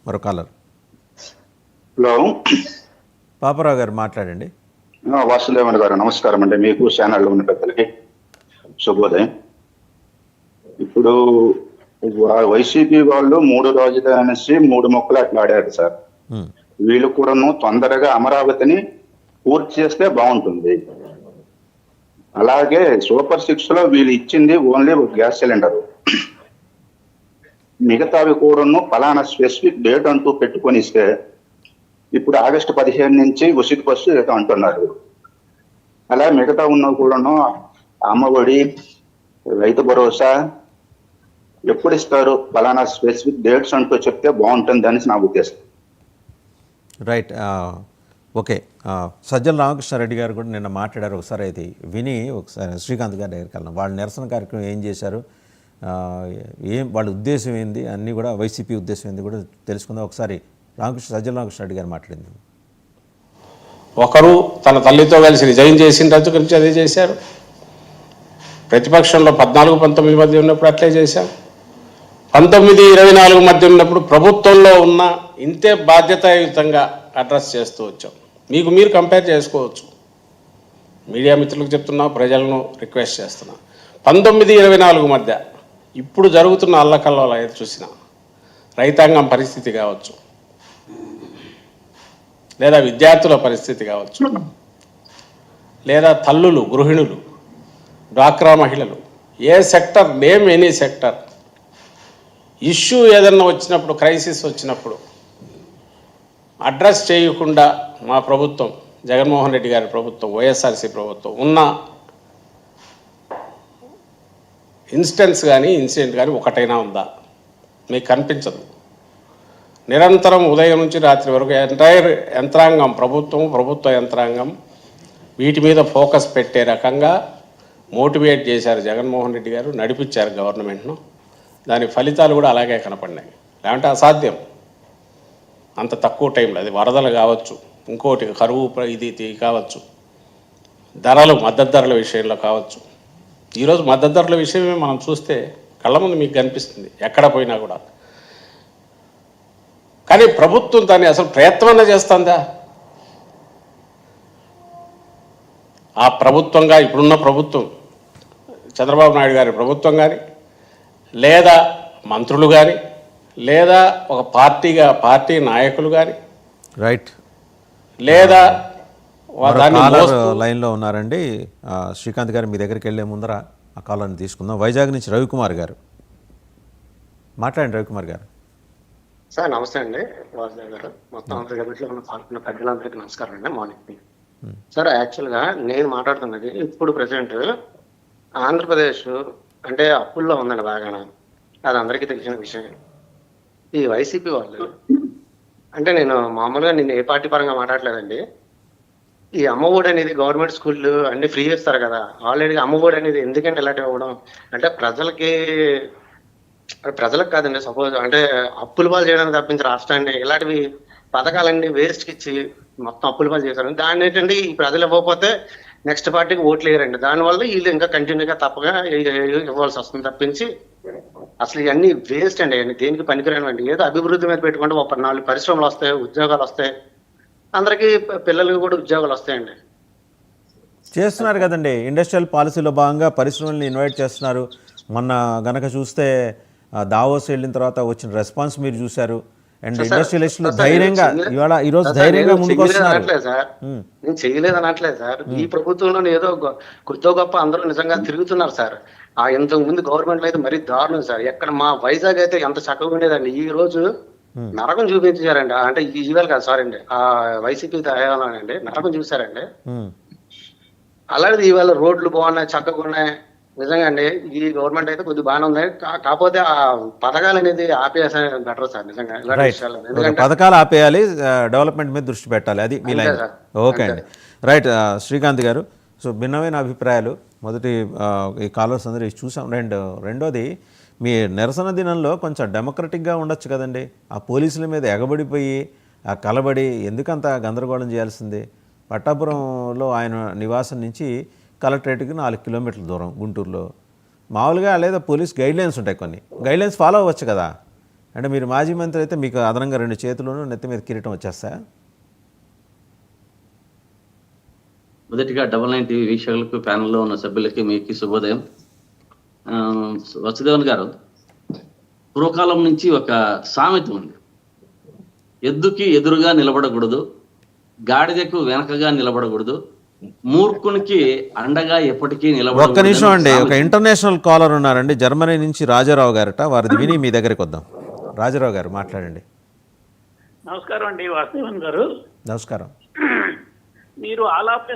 మరో caller. Hello, Paparao గారు మాట్లాడండి. వాసుదేవన్ గారు నమస్కారం అండి. మీకు ఛానల్లో ఉన్న పెద్దలకి శుభోదయం. ఇప్పుడు వైసీపీ వాళ్ళు 3 రోజులు అనేసి 3 మొక్కలు అట్లా ఆడారు సార్. వీళ్ళు కూడాను తొందరగా అమరావతిని పూర్తి చేస్తే బాగుంటుంది. అలాగే సూపర్ 6 లో వీళ్ళు ఇచ్చింది ఓన్లీ గ్యాస్ సిలిండర్, మిగతావి కూడాను ఫలానా స్పెసిఫిక్ డేట్ అంటూ పెట్టుకొని ఇస్తే, ఇప్పుడు ఆగస్టు 15 నుంచి ఉచిత బస్సు ఏదో అంటున్నారు. అలా మిగతా ఉన్నవి కూడాను అమ్మఒడి, రైతు భరోసా ఎప్పుడు ఇస్తారు, ఫలానా స్పెసిఫిక్ డేట్స్ అంటూ చెప్తే బాగుంటుంది అనేసి నా ఉద్దేశం. రైట్. ఓకే. సజ్జల రామకృష్ణారెడ్డి గారు కూడా నిన్న మాట్లాడారు. ఒకసారి అయితే విని ఒకసారి శ్రీకాంత్ గారి దగ్గరికి వెళ్ళాం. వాళ్ళ నిరసన కార్యక్రమం ఏం చేశారు, వాళ్ళ ఉద్దేశం ఏంది, అన్నీ కూడా వైసీపీ ఉద్దేశం ఏంది కూడా తెలుసుకుందాం. ఒకసారి సజ్జల రామకృష్ణారెడ్డి గారు మాట్లాడింది. ఒకరు తన తల్లితో కలిసి రిజైన్ చేసిన రోజు గురించి అదే చేశారు. ప్రతిపక్షంలో 14-19 మధ్య ఉన్నప్పుడు అట్లే చేశాం. 19-24 మధ్య ఉన్నప్పుడు ప్రభుత్వంలో ఉన్న ఇంతే బాధ్యతాయుతంగా అడ్రస్ చేస్తూ వచ్చాం. మీకు మీరు కంపేర్ చేసుకోవచ్చు. మీడియా మిత్రులకు చెప్తున్నా, ప్రజలను రిక్వెస్ట్ చేస్తున్నా. 19-24 మధ్య ఇప్పుడు జరుగుతున్న అల్లకల్లో ఏది చూసినా రైతాంగం పరిస్థితి కావచ్చు, లేదా విద్యార్థుల పరిస్థితి కావచ్చు, లేదా తల్లులు, గృహిణులు, డ్వాక్రా మహిళలు, ఏ sector, name any sector, issue ఏదన్నా వచ్చినప్పుడు, క్రైసిస్ వచ్చినప్పుడు అడ్రస్ చేయకుండా మా ప్రభుత్వం, జగన్మోహన్ రెడ్డి గారి ప్రభుత్వం, వైఎస్ఆర్సీ ప్రభుత్వం ఉన్న ఇన్సిడెంట్స్ కానీ ఇన్సిడెంట్ కానీ ఒకటైనా ఉందా? మీకు కనిపించదు. నిరంతరం ఉదయం నుంచి రాత్రి వరకు ఎంటైర్ యంత్రాంగం, ప్రభుత్వ యంత్రాంగం వీటి మీద ఫోకస్ పెట్టే రకంగా మోటివేట్ చేశారు జగన్మోహన్ రెడ్డి గారు, నడిపించారు గవర్నమెంట్ను. దాని ఫలితాలు కూడా అలాగే కనపడినాయి. లేదంటే అసాధ్యం అంత తక్కువ టైంలో. అది వరదలు కావచ్చు, ఇంకోటి కరువు ఇది కావచ్చు, ధరలు, మద్దతు ధరల విషయంలో కావచ్చు. ఈరోజు మద్దతు ధరల విషయమే మనం చూస్తే కళ్ళ ముందు మీకు కనిపిస్తుంది ఎక్కడ పోయినా కూడా. కానీ ప్రభుత్వం దాన్ని అసలు ప్రయత్నం చేస్తుందా? ఆ ప్రభుత్వంగా ఇప్పుడున్న ప్రభుత్వం, చంద్రబాబు నాయుడు గారి ప్రభుత్వం కానీ, లేదా మంత్రులు కానీ, లేదా ఒక పార్టీ నాయకులు కానీ, రైట్, లేదా లైన్లో ఉన్నారండి. శ్రీకాంత్ గారు మీ దగ్గరికి వెళ్ళే ముందర ఆ కాలర్ని తీసుకుందాం. వైజాగ్ నుంచి రవికుమార్ గారు మాట్లాడండి. రవికుమార్ గారు సార్ నమస్తే అండి. వాసుదేవ్ గారు, మొత్తం ఆంధ్రప్రదేశ్లో ఉన్న పాల్గొన్న పెద్దలందరికీ నమస్కారం అండి. మార్నింగ్ సార్, యాక్చువల్గా నేను మాట్లాడుతున్నది ఇప్పుడు ప్రెసెంట్ ఆంధ్రప్రదేశ్ అంటే అప్పుల్లో ఉందండి బాగానే, అది అందరికీ తెలిసిన విషయం. ఈ వైసీపీ వాళ్ళు అంటే, నేను మామూలుగా నేను ఏ పార్టీ పరంగా మాట్లాడలేదండి. ఈ అమ్మఒడి అనేది గవర్నమెంట్ స్కూళ్ళు అన్ని ఫ్రీ చేస్తారు కదా, ఆల్రెడీ అమ్మఒడి అనేది ఎందుకంటే ఇలాంటివి ఇవ్వడం అంటే ప్రజలకు కాదండి. సపోజ్ అంటే అప్పుల పాలు చేయడానికి తప్పించి రాష్ట్రాన్ని ఇలాంటివి పథకాలన్నీ వేస్ట్కి ఇచ్చి మొత్తం అప్పుల పాలు చేశారు. దాన్ని ఏంటంటే ఈ ప్రజలు ఇవ్వకపోతే నెక్స్ట్ పార్టీకి ఓట్లు వేయరండి. దానివల్ల వీళ్ళు ఇంకా కంటిన్యూగా తప్పగా ఇవ్వాల్సి వస్తుంది తప్పించి అసలు ఇవన్నీ వేస్ట్ అండి. అవన్నీ దేనికి పనికిరానివ్వండి. ఏదో అభివృద్ధి మీద పెట్టుకుంటే ఒక 4 పరిశ్రమలు వస్తాయి, ఉద్యోగాలు వస్తాయి, అందరికీ పిల్లలకి కూడా ఉద్యోగాలు వస్తాయండి. చేస్తున్నారు కదండి. ఇండస్ట్రియల్ పాలసీలో భాగంగా పరిశ్రమల్ని ఇన్వైట్ చేస్తున్నారు. మొన్న గనక చూస్తే దావోస్ వెళ్ళిన తర్వాత వచ్చిన రెస్పాన్స్ మీరు చూశారు. అండ్ ఇండస్ట్రియలిస్టులు ధైర్యంగా ఈరోజు ధైర్యంగా ముందుకు వస్తున్నారు. నేను చేయలేదు అనట్లేదు సార్. ఈ ప్రభుత్వంలో ఏదో కొద్దో గొప్ప అందరూ నిజంగా తిరుగుతున్నారు సార్. ఆ ఇంతకు ముందు గవర్నమెంట్ అయితే మరీ దారుణం సార్. ఎక్కడ మా వైజాగ్ అయితే ఎంత చక్కగా ఉండేదండి, ఈ రోజు నరకం చూపించారండి. అంటే ఈవేళ కాదు, సారీ అండి, ఆ వైసీపీ అండి నరకం చూసారండి. అలాంటిది ఈవేళ రోడ్లు బాగున్నాయి, చక్కగా ఉన్నాయి. నిజంగా అండి ఈ గవర్నమెంట్ అయితే కొద్దిగా బాగానే ఉంది. కాకపోతే ఆ పథకాలు అనేది ఆపేసే బెటర్ సార్. నిజంగా పథకాలు ఆపేయాలి, డెవలప్మెంట్ మీద దృష్టి పెట్టాలి, అది మీ లైన్. ఓకే అండి, రైట్. శ్రీకాంత్ గారు, సో భిన్నమైన అభిప్రాయాలు. మొదటి ఈ కాలర్స్ అందరూ చూసాం. రెండోది, మీ నిరసన దినంలో కొంచెం డెమోక్రటిక్గా ఉండొచ్చు కదండి. ఆ పోలీసుల మీద ఎగబడిపోయి ఆ కలబడి ఎందుకంత గందరగోళం చేయాల్సింది? పట్టాపురంలో ఆయన నివాసం నుంచి కలెక్టరేట్కి 4 కిలోమీటర్ల దూరం గుంటూరులో. మామూలుగా లేదా పోలీస్ గైడ్లైన్స్ ఉంటాయి, కొన్ని గైడ్లైన్స్ ఫాలో అవ్వచ్చు కదా. అంటే మీరు మాజీ మంత్రి అయితే మీకు అదనంగా 2 చేతులను నెత్తి మీద కిరీటం వచ్చేస్తాయా? మొదటిగా 99 టీవీ వీక్షకులకు, ప్యానెల్లో ఉన్న సభ్యులకి మీకు శుభోదయం. వసుదేవన్ గారు, పూర్వకాలం నుంచి ఒక సామెత ఉంది, ఎద్దుకి ఎదురుగా నిలబడకూడదు, గాడిదకు వెనకగా నిలబడకూడదు, మూర్ఖునికి అండగా ఎప్పటికీ ఒక్క నిమిషం అండి, ఒక ఇంటర్నేషనల్ కాలర్ ఉన్నారండి, జర్మనీ నుంచి రాజారావు గారట, వారిది విని మీ దగ్గరికి వద్దాం. రాజారావు గారు మాట్లాడండి. నమస్కారం అండి వాసుదేవన్ గారు. నమస్కారం. మీరు ఆలాపే